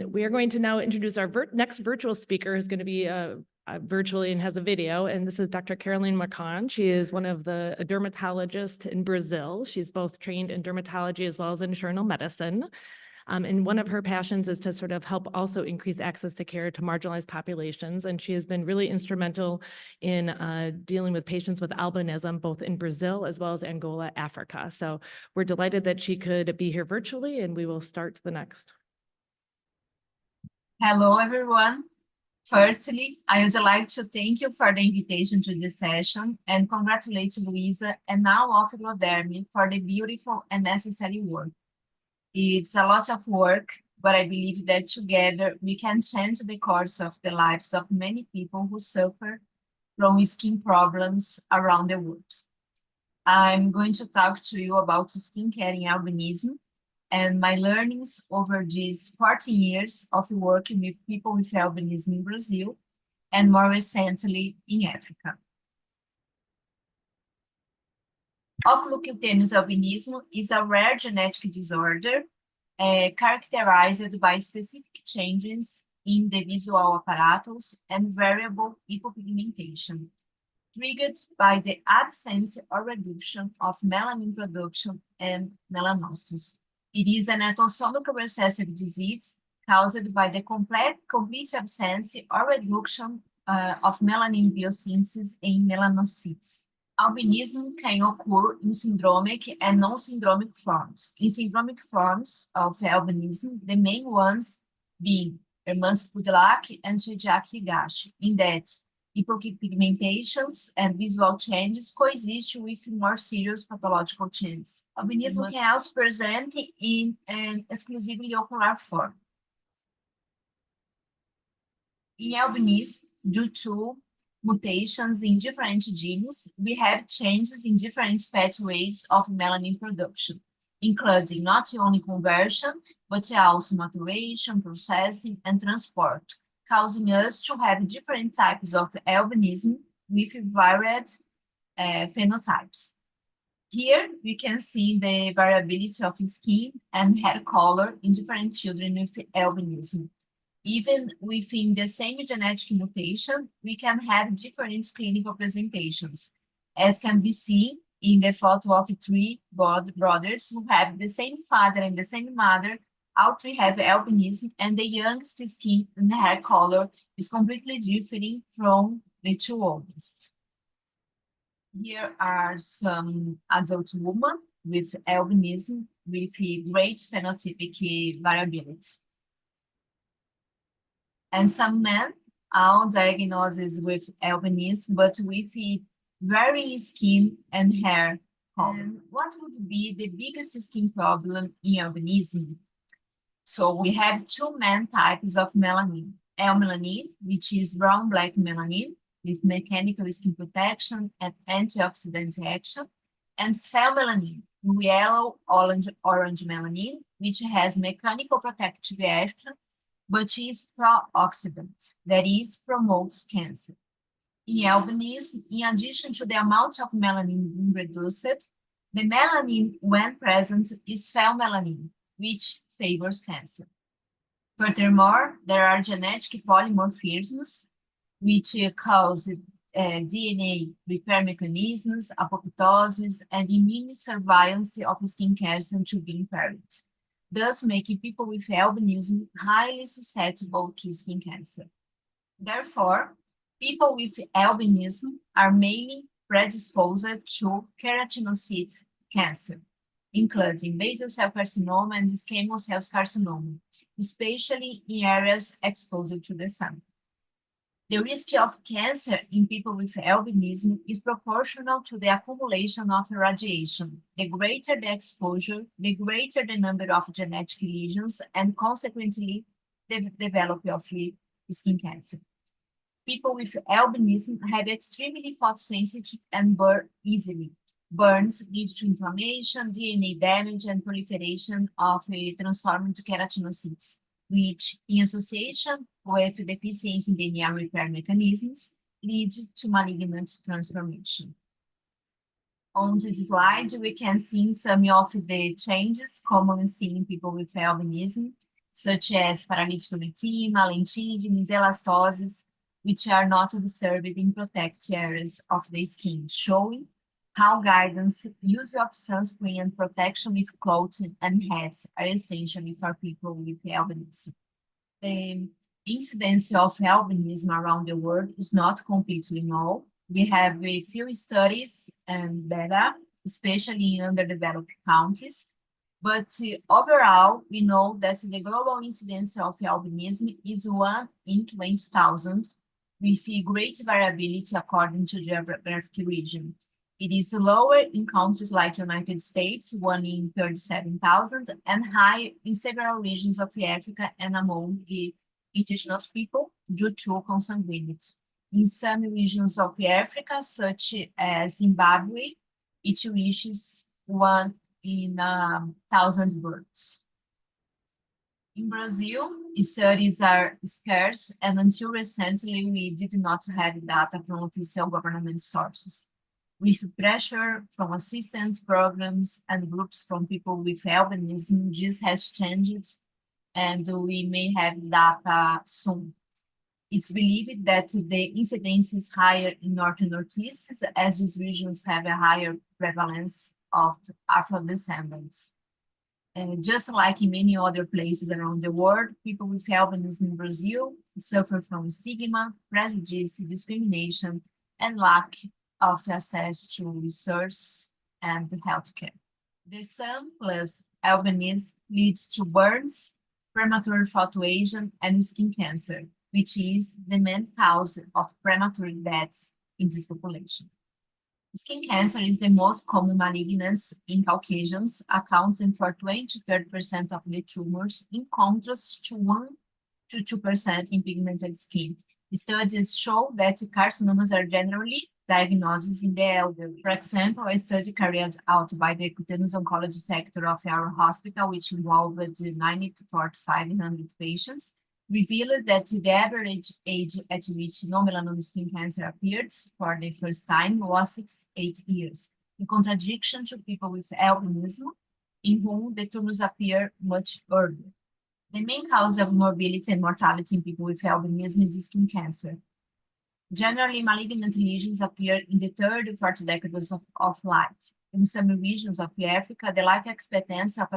We are going to now introduce our next virtual speaker, who's going to be virtually and has a video, and this is Dr. Caroline Marçon. She is one of the dermatologists in Brazil. She's both trained in dermatology as well as internal medicine. And one of her passions is to sort of help also increase access to care to marginalized populations. And she has been really instrumental in dealing with patients with albinism, both in Brazil as well as Angola, Africa. So we're delighted that she could be here virtually, and we will start the next. Hello, everyone. Firstly, I would like to thank you for the invitation to this session and congratulate Luisa and now of GLODERM for the beautiful and necessary work. It's a lot of work, but I believe that together we can change the course of the lives of many people who suffer from skin problems around the world. I'm going to talk to you about skincare in albinism and my learnings over these 14 years of working with people with albinism in Brazil and more recently in Africa. Oculocutaneous albinism is a rare genetic disorder characterized by specific changes in the visual apparatus and variable hypopigmentation, triggered by the absence or reduction of melanin production and melanocytes. It is an autosomal recessive disease caused by the complete absence or reduction of melanin biosynthesis in melanocytes. Albinism can occur in syndromic and non-syndromic forms. In syndromic forms of albinism, the main ones being Hermansky-Pudlak and Chidiac-Higashi, in that hypopigmentations and visual changes coexist with more serious pathological changes. Albinism can also present in an exclusively ocular form. In albinism, due to mutations in different genes, we have changes in different pathways of melanin production, including not only conversion, but also maturation, processing, and transport, causing us to have different types of albinism with varied phenotypes. Here, we can see the variability of skin and hair color in different children with albinism. Even within the same genetic mutation, we can have different clinical presentations, as can be seen in the photo of three brothers who have the same father and the same mother. All three have albinism, and the youngest skin and hair color is completely different from the two oldest. Here are some adult women with albinism with great phenotypic variability. And some men, all diagnosed with albinism, but with varying skin and hair color. And what would be the biggest skin problem in albinism? So we have two main types of melanin. L-melanin, which is brown-black melanin with mechanical skin protection and antioxidant action, and phenmelanin, yellow-orange melanin, which has mechanical protective action, but is pro-oxidant, that is, promotes cancer. In albinism, in addition to the amount of melanin being reduced, the melanin, when present, is phenmelanin, which favors cancer. Furthermore, there are genetic polymorphisms, which cause DNA repair mechanisms, apoptosis, and immune surveillance of skin cancer to be impaired, thus making people with albinism highly susceptible to skin cancer. Therefore, people with albinism are mainly predisposed to keratinocyte cancer, including basal cell carcinoma and squamous cell carcinoma, especially in areas exposed to the sun. The risk of cancer in people with albinism is proportional to the accumulation of radiation. The greater the exposure, the greater the number of genetic lesions, and consequently, the development of skin cancer. People with albinism have extremely photosensitive and burn easily. Burns lead to inflammation, DNA damage, and proliferation of transformed keratinocytes, which, in association with deficiency in DNA repair mechanisms, lead to malignant transformation. On this slide, we can see some of the changes commonly seen in people with albinism. such as paralytic erythema, lentiginous, elastoses, which are not observed in protected areas of the skin, showing how guidance, use of sunscreen, and protection with clothing and hats are essential for people with albinism. The incidence of albinism around the world is not completely known. We have a few studies and data, especially in underdeveloped countries, but overall, we know that the global incidence of albinism is 1 in 20,000, with a great variability according to geographic region. It is lower in countries like United States, 1 in 37,000, and higher in several regions of Africa and among the indigenous people due to consanguinity. In some regions of Africa, such as Zimbabwe, it reaches 1 in 1,000 births. In Brazil, studies are scarce, and until recently, we did not have data from official government sources. With pressure from assistance programs and groups from people with albinism, this has changed, and we may have data soon. It's believed that the incidence is higher in North and Northeast, as these regions have a higher prevalence of Afro-descendants. Just like in many other places around the world, people with albinism in Brazil suffer from stigma, prejudice, discrimination, and lack of access to research and healthcare. The sun plus albinism leads to burns, premature photoaging, and skin cancer, which is the main cause of premature deaths in this population. Skin cancer is the most common malignancy in Caucasians, accounting for 20 to 30% of the tumors, in contrast to 1 to 2% in pigmented skin. Studies show that carcinomas are generally diagnosed in the elderly. For example, a study carried out by the cutaneous oncology sector of our hospital, which involved 90 to 4,500 patients, revealed that the average age at which non-melanoma skin cancer appeared for the first time was 8 years, in contradiction to people with albinism, in whom the tumors appear much earlier. The main cause of morbidity and mortality in people with albinism is skin cancer. Generally, malignant lesions appear in the third or fourth decades of life. In some regions of Africa, the life expectancy of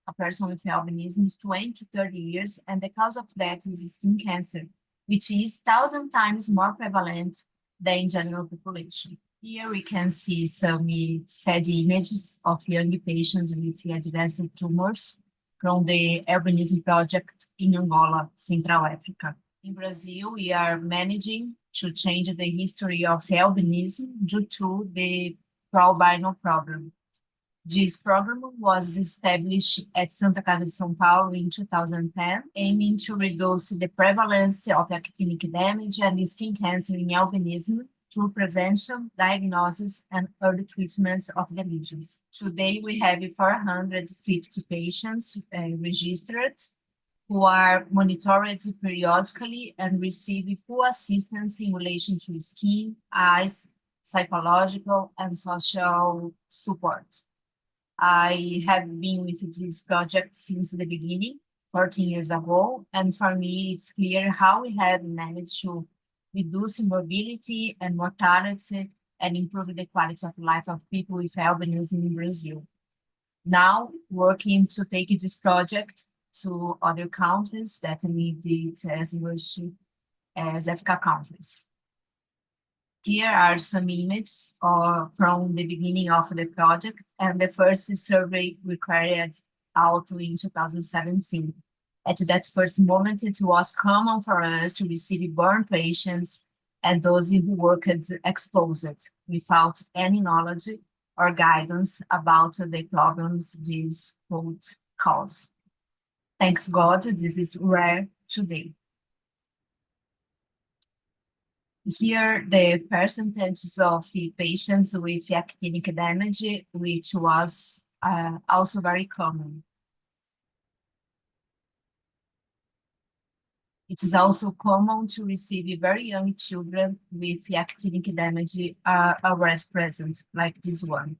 a person with albinism is 20 to 30 years, and the cause of death is skin cancer, which is 1,000 times more prevalent than in general population. Here we can see some sad images of young patients with advanced tumors from the Albinism project in Angola, Central Africa. In Brazil, we are managing to change the history of albinism due to the Pro-Albino program. This program was established at Santa Casa de São Paulo in 2010, aiming to reduce the prevalence of actinic damage and skin cancer in albinism through prevention, diagnosis, and early treatment of the lesions. Today, we have 450 patients registered who are monitored periodically and receive full assistance in relation to skin, eyes, psychological, and social support. I have been with this project since the beginning, 14 years ago, and for me, it's clear how we have managed to reduce morbidity and mortality and improve the quality of life of people with albinism in Brazil. Now, working to take this project to other countries that need it as much as Africa countries. Here are some images from the beginning of the project, and the first survey we carried out in 2017. At that first moment, it was common for us to receive born patients and those who worked exposed without any knowledge or guidance about the problems this could cause. Thanks God, this is rare today. Here, the percentages of patients with actinic damage, which was also very common. It is also common to receive very young children with actinic damage already present, like this one.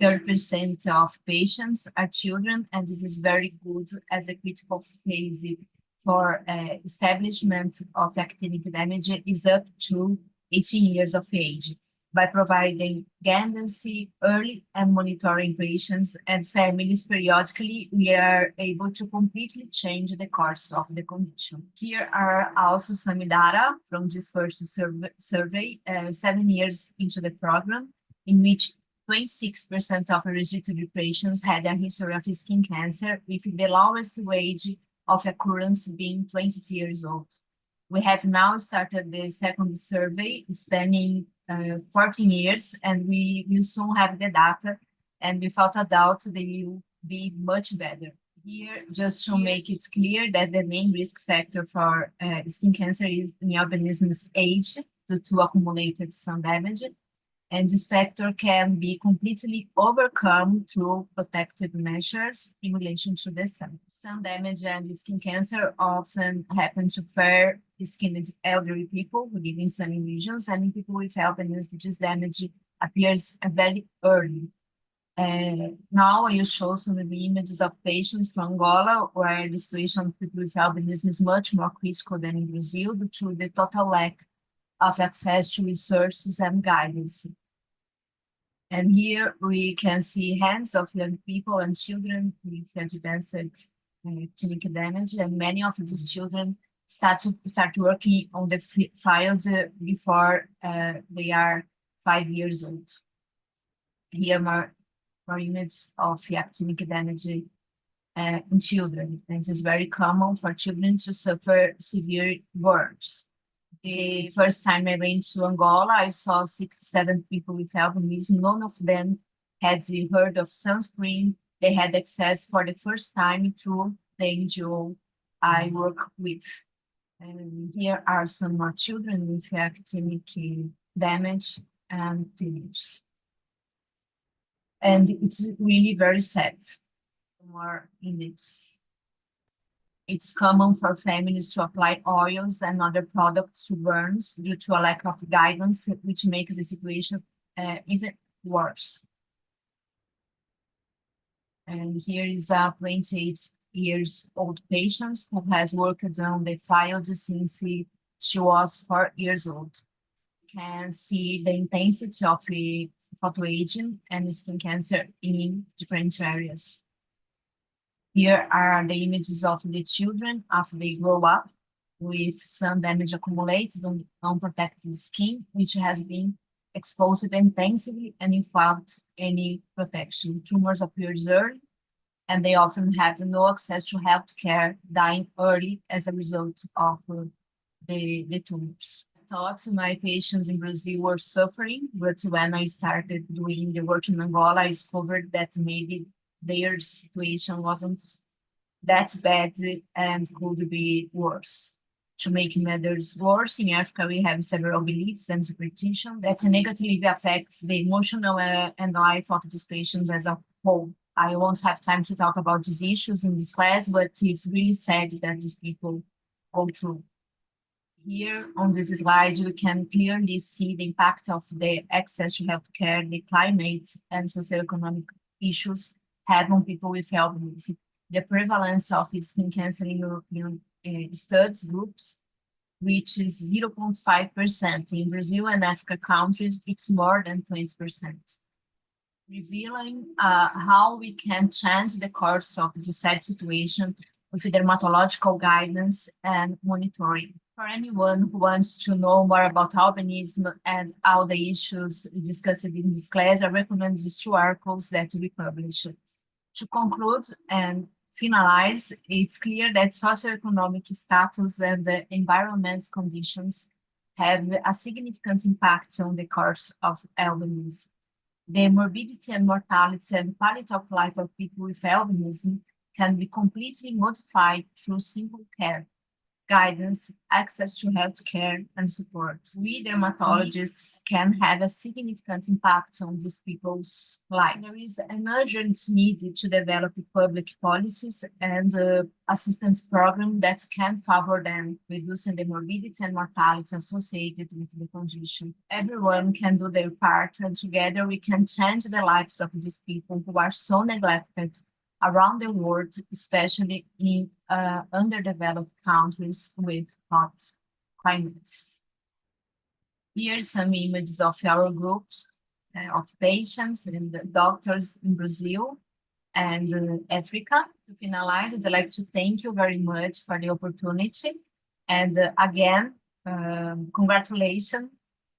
30% of patients are children, and this is very good as a critical phase for establishment of actinic damage is up to 18 years of age. By providing guidance early and monitoring patients and families periodically, we are able to completely change the course of the condition. Here are also some data from this first survey 7 years into the program, in which 26% of eligible patients had a history of skin cancer, with the lowest age of occurrence being 20 years old. We have now started the second survey spanning 14 years, and we will soon have the data, and without a doubt, they will be much better. Here, just to make it clear that the main risk factor for skin cancer is in albinism's age due to accumulated sun damage, and this factor can be completely overcome through protective measures in relation to the sun. Sun damage and skin cancer often happen to fair-skinned elderly people who live in sunny regions, and in people with albinism, this damage appears very early. Now I will show some of the images of patients from Angola, where the situation of people with albinism is much more critical than in Brazil due to the total lack of access to resources and guidance. And here we can see hands of young people and children with advanced actinic damage, and many of these children start working on the field before they are 5 years old. Here more images of actinic damage in children, and it is very common for children to suffer severe burns. The first time I went to Angola, I saw 67 people with albinism. None of them had heard of sunscreen. They had access for the first time through the NGO I work with. And here are some more children with actinic damage and tumors. And it's really very sad. More images. It's common for families to apply oils and other products to burns due to a lack of guidance, which makes the situation even worse. And here is a 28-year-old patient who has worked on the field since she was 4 years old. You can see the intensity of photoaging and skin cancer in different areas. Here are the images of the children after they grow up with sun damage accumulated on unprotected skin, which has been exposed intensively and without any protection. Tumors appear early, and they often have no access to health care, dying early as a result of the tumors. I thought my patients in Brazil were suffering, but when I started doing the work in Angola, I discovered that maybe their situation wasn't that bad and could be worse. To make matters worse, in Africa, we have several beliefs and superstitions that negatively affects the emotional and life of these patients as a whole. I won't have time to talk about these issues in this class, but it's really sad that these people go through. Here on this slide, we can clearly see the impact of the access to healthcare, the climate, and socioeconomic issues have on people with albinism. The prevalence of skin cancer in European studies groups reaches 0.5%. In Brazil and Africa countries, it's more than 20%. Revealing how we can change the course of the sad situation with dermatological guidance and monitoring. For anyone who wants to know more about albinism and all the issues discussed in this class, I recommend these 2 articles that we published. To conclude and finalize, it's clear that socioeconomic status and the environment conditions have a significant impact on the course of albinism. The morbidity and mortality and quality of life of people with albinism can be completely modified through simple care. guidance, access to healthcare, and support. We dermatologists can have a significant impact on these people's lives. There is an urgent need to develop public policies and assistance programs that can favor them, reducing the morbidity and mortality associated with the condition. Everyone can do their part, and together we can change the lives of these people who are so neglected around the world, especially in underdeveloped countries with hot climates. Here are some images of our groups of patients and doctors in Brazil and Africa. To finalize, I'd like to thank you very much for the opportunity. And again, congratulations,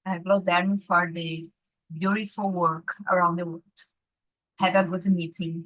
GLODERM, for the beautiful work around the world. Have a good meeting.